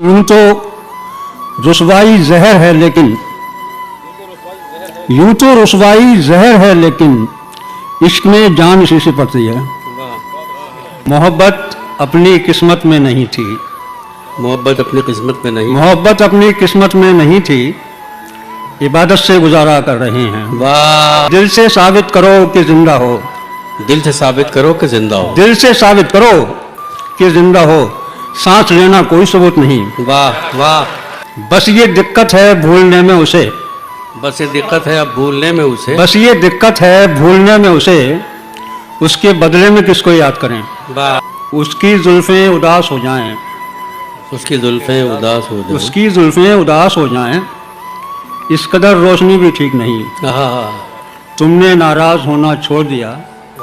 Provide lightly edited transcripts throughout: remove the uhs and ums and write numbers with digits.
यूं तो रुसवाई जहर है लेकिन यूं तो रुसवाई जहर है लेकिन इश्क में जान इसी से पड़ती है। मोहब्बत अपनी किस्मत में नहीं थी, मोहब्बत अपनी किस्मत में नहीं, मोहब्बत अपनी किस्मत में नहीं थी, इबादत से गुजारा कर रहे हैं। वाह, दिल से साबित करो कि जिंदा हो, दिल से साबित करो कि जिंदा हो, दिल से साबित करो कि जिंदा हो, सांस लेना कोई सबूत नहीं। वाह वाह, बस ये दिक्कत है भूलने में उसे, बस ये दिक्कत है अब भूलने में उसे, बस ये दिक्कत है भूलने में उसे, उसके बदले में किसको याद करें। वाह, उसकी जुल्फें उदास हो जाएं, उसकी जुल्फें उदास हो जाएं, उसकी जुल्फें उदास हो जाएं, इस कदर रोशनी भी ठीक नहीं। हाँ, तुमने नाराज होना छोड़ दिया,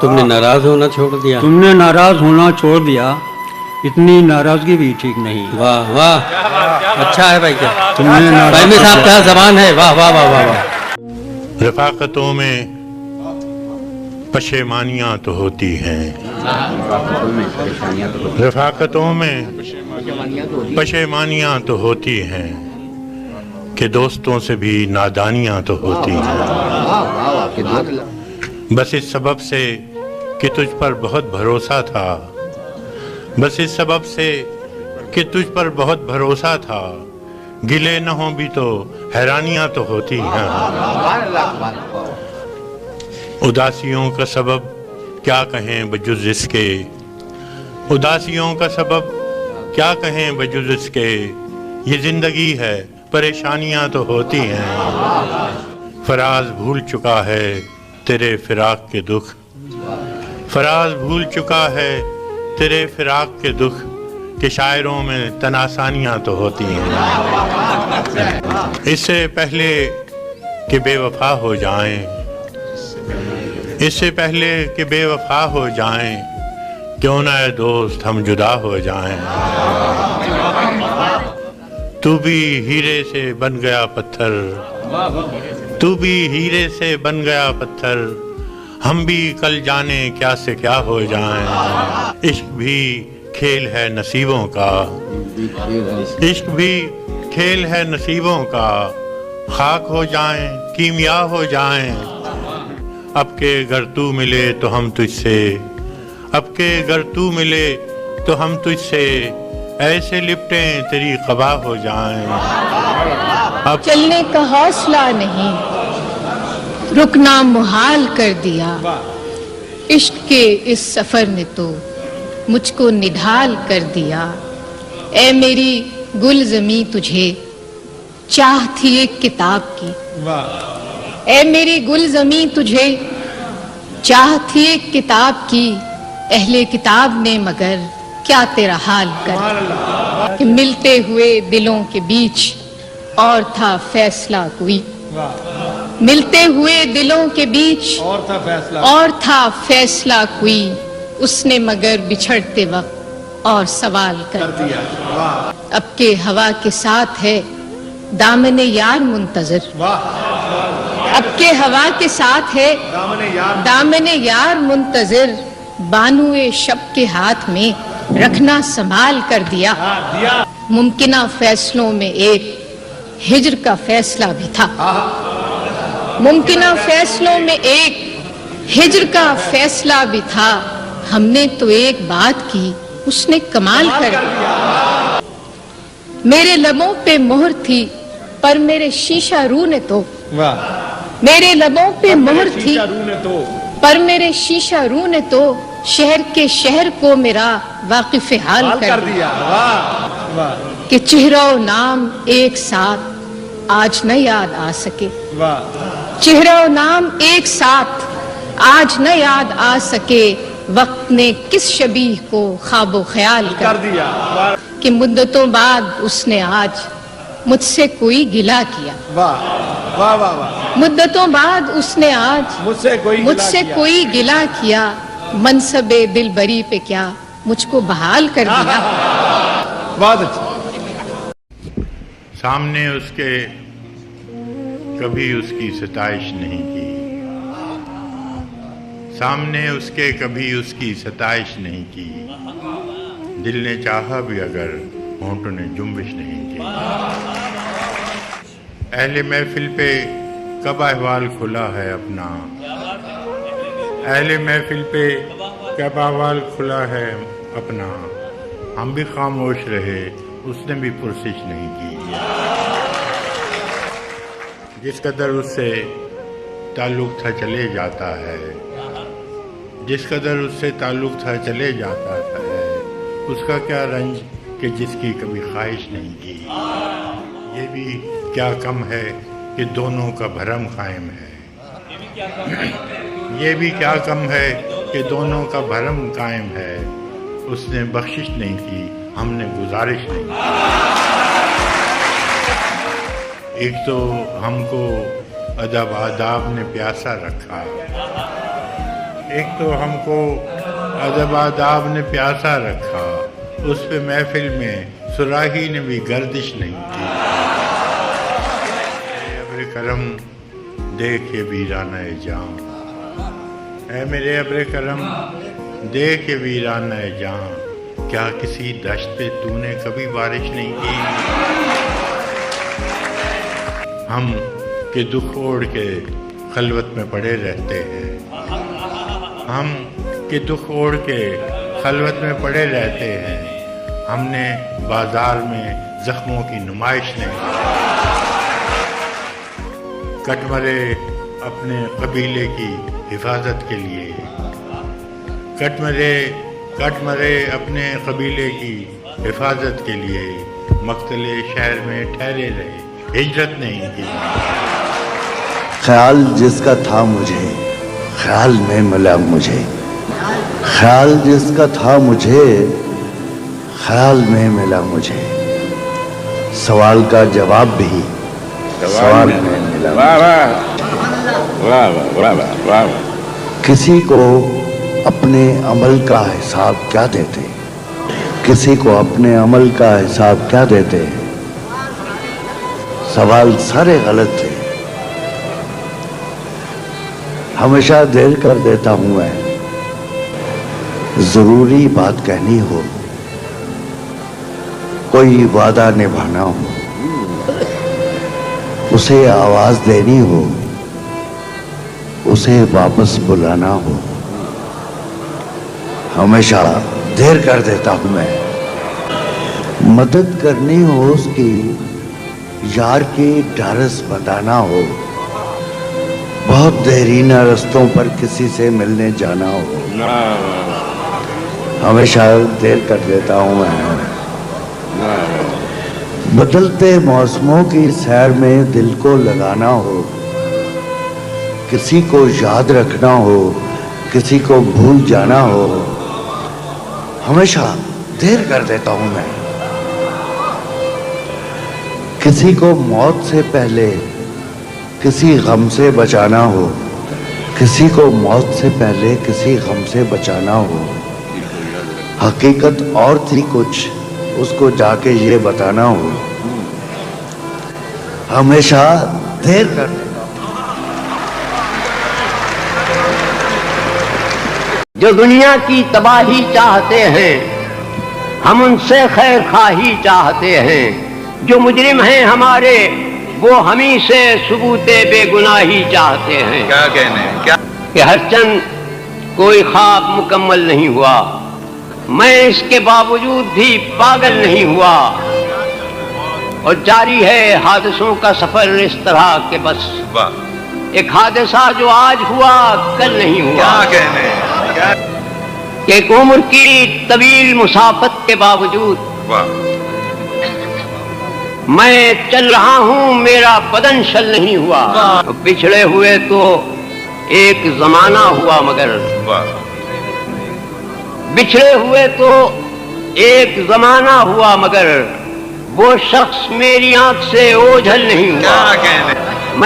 तुमने नाराज होना छोड़ दिया, तुमने नाराज होना छोड़ दिया, इतनी नाराजगी भी ठीक नहीं। वाह वाह, अच्छा है भाई, क्या तुमने भाई में साहब क्या जबान है, वाह वाह वाह वाह वाह। रफ़ाक़तों में पशेमानियाँ तो होती हैं, रफ़ाक़तों में पशेमानियाँ तो होती हैं कि दोस्तों से भी नादानियाँ तो होती हैं। बस इस सबब से कि तुझ पर बहुत भरोसा था, बस इस सबब से कि तुझ पर बहुत भरोसा था, गिले न हों भी तो हैरानियाँ तो होती हैं। उदासियों का सबब क्या कहें बजुज़ इसके, उदासियों का सबब क्या कहें बजुज़ इसके, ये ज़िंदगी है परेशानियाँ तो होती हैं। फराज भूल चुका है तेरे फिराक के दुख, फराज भूल चुका है तेरे फिराक के दुख, कि शायरों में तनासानियाँ तो होती हैं। इससे पहले कि बेवफा हो जाएं, इससे पहले कि बेवफा हो जाएं, क्यों ना ए दोस्त हम जुदा हो जाएं। तू भी हीरे से बन गया पत्थर, तू भी हीरे से बन गया पत्थर, हम भी कल जाने क्या से क्या हो जाएं। इश्क भी खेल है नसीबों का, इश्क भी खेल है नसीबों का, खाक हो जाएं कीमिया हो जाएं। अब के अगर तू मिले तो हम तुझसे, अब के अगर तू मिले तो हम तुझसे, ऐसे लिपटें तेरी क़बा हो जाएं। अब चलने का हौसला नहीं, रुकना मुहाल कर दिया, इश्क के इस सफर ने तो मुझको निढाल कर दिया। ए मेरी गुल ज़मीं तुझे चाह थी एक किताब की, ए मेरी गुल ज़मीं तुझे चाह थी एक किताब की, अहले किताब ने मगर क्या तेरा हाल कर। कि मिलते हुए दिलों के बीच और था फैसला कोई, मिलते हुए दिलों के बीच और था फैसला कोई, उसने मगर बिछड़ते वक्त और सवाल कर दिया। अब के हवा के साथ है दामने यार मुंतजर, अब के हवा के साथ है दामने यार मुंतजर, बानुए शब के हाथ में रखना संभाल कर दिया। मुमकिना फैसलों में एक हिज्र का फैसला भी था, मुमकिना फैसलों में एक हिज्र का फैसला भी था, हमने तो एक बात की उसने कमाल कर दिया। मेरे लबों पे मोहर थी पर मेरे शीशा रू ने तो, मेरे लबों पे मोहर थी पर मेरे शीशा रू ने तो, शहर के शहर को मेरा वाकिफ हाल कर दिया। कि चेहरा नाम एक साथ आज न याद आ सके, चेहरा नाम एक साथ आज न याद आ सके, वक्त ने किस शबीह को ख्वाबो ख्याल कर दिया। कि मुद्दतों बाद उसने आज मुझसे कोई गिला किया, मुद्दतों बाद उसने आज मुझसे कोई गिला किया, मनसबे दिलबरी पे क्या मुझको बहाल कर दिया। बहुत अच्छा। सामने उसके कभी उसकी सताइश नहीं की, सामने उसके कभी उसकी सताइश नहीं की, दिल ने चाहा भी अगर ہونٹوں نے جنبش نہیں کی۔ اہل محفل پہ کب احوال کھلا ہے اپنا، اہل محفل پہ کب احوال کھلا ہے اپنا، ہم بھی خاموش رہے اس نے بھی پرسش نہیں کی۔ جس قدر اس سے تعلق تھا چلے جاتا ہے، جس قدر اس سے تعلق تھا چلے جاتا ہے، اس کا کیا رنج کہ جس کی کبھی خواہش نہیں کی۔ یہ بھی کیا کم ہے کہ دونوں کا بھرم قائم ہے، یہ بھی کیا کم ہے کہ دونوں کا بھرم قائم ہے۔ اس نے بخشش نہیں کی، ہم نے گزارش نہیں کی۔ ایک تو ہم کو ادب آداب نے پیاسا رکھا، ایک تو ہم کو ادب آداب نے پیاسا رکھا، اس پہ محفل میں صراحی نے بھی گردش نہیں کی۔ اے ابر کرم دیکھ یہ ویرانہ جاں، اے میرے ابر کرم دیکھ یہ ویرانہ جاں، کیا کسی دشت پہ تو نے کبھی بارش نہیں کی؟ ہم کہ دکھ اوڑھ کے خلوت میں پڑے رہتے ہیں، ہم کہ دکھ اوڑھ کے خلوت میں پڑے رہتے ہیں، ہم نے بازار میں زخموں کی نمائش نہیں کی۔ کٹ مرے اپنے قبیلے کی حفاظت کے لیے، کٹ مرے اپنے قبیلے کی حفاظت کے لیے، مقتل شہر میں ٹھہرے رہے، ہجرت نہیں کی۔ خیال جس کا تھا مجھے خیال میں ملا مجھے، خیال جس کا تھا مجھے خیال میں ملا مجھے، سوال کا جواب بھی سوال میں ملا مجھے۔ کسی کو اپنے عمل کا حساب کیا دیتے، کسی کو اپنے عمل کا حساب کیا دیتے، سوال سارے غلط تھے۔ ہمیشہ دیر کر دیتا ہوں میں، ضروری بات کہنی ہو، کوئی وعدہ نبھانا ہو، اسے آواز دینی ہو، اسے واپس بلانا ہو، ہمیشہ دیر کر دیتا ہوں میں۔ مدد کرنی ہو اس کی، یار کی ڈھارس بتانا ہو، بہت دیرینہ رستوں پر کسی سے ملنے جانا ہو، ہمیشہ دیر کر دیتا ہوں میں۔ بدلتے موسموں کی سیر میں دل کو لگانا ہو، کسی کو یاد رکھنا ہو، کسی کو بھول جانا ہو، ہمیشہ دیر کر دیتا ہوں میں۔ کسی کو موت سے پہلے کسی غم سے بچانا ہو، کسی کو موت سے پہلے کسی غم سے بچانا ہو، حقیقت اور تھی کچھ، اس کو جا کے یہ بتانا ہو، ہمیشہ دیر کر دیتا ہوں۔ جو دنیا کی تباہی چاہتے ہیں ہم ان سے خیر خواہی چاہتے ہیں، جو مجرم ہیں ہمارے وہ ہمیں سے ثبوت بے گناہی چاہتے ہیں۔ کیا کہنے کیا کہ ہر چند کوئی خواب مکمل نہیں ہوا، میں اس کے باوجود بھی پاگل نہیں ہوا، اور جاری ہے حادثوں کا سفر اس طرح کہ بس واہ ایک حادثہ جو آج ہوا کل نہیں ہوا، کیا کہنے کیا کہ ایک عمر کی طویل مسافت کے باوجود واہ میں چل رہا ہوں، میرا بدن شل نہیں ہوا، بچھڑے ہوئے تو ایک زمانہ ہوا مگر واہ بچھڑے ہوئے تو ایک زمانہ ہوا مگر وہ شخص میری آنکھ سے اوجھل نہیں ہوا۔ کیا کہنے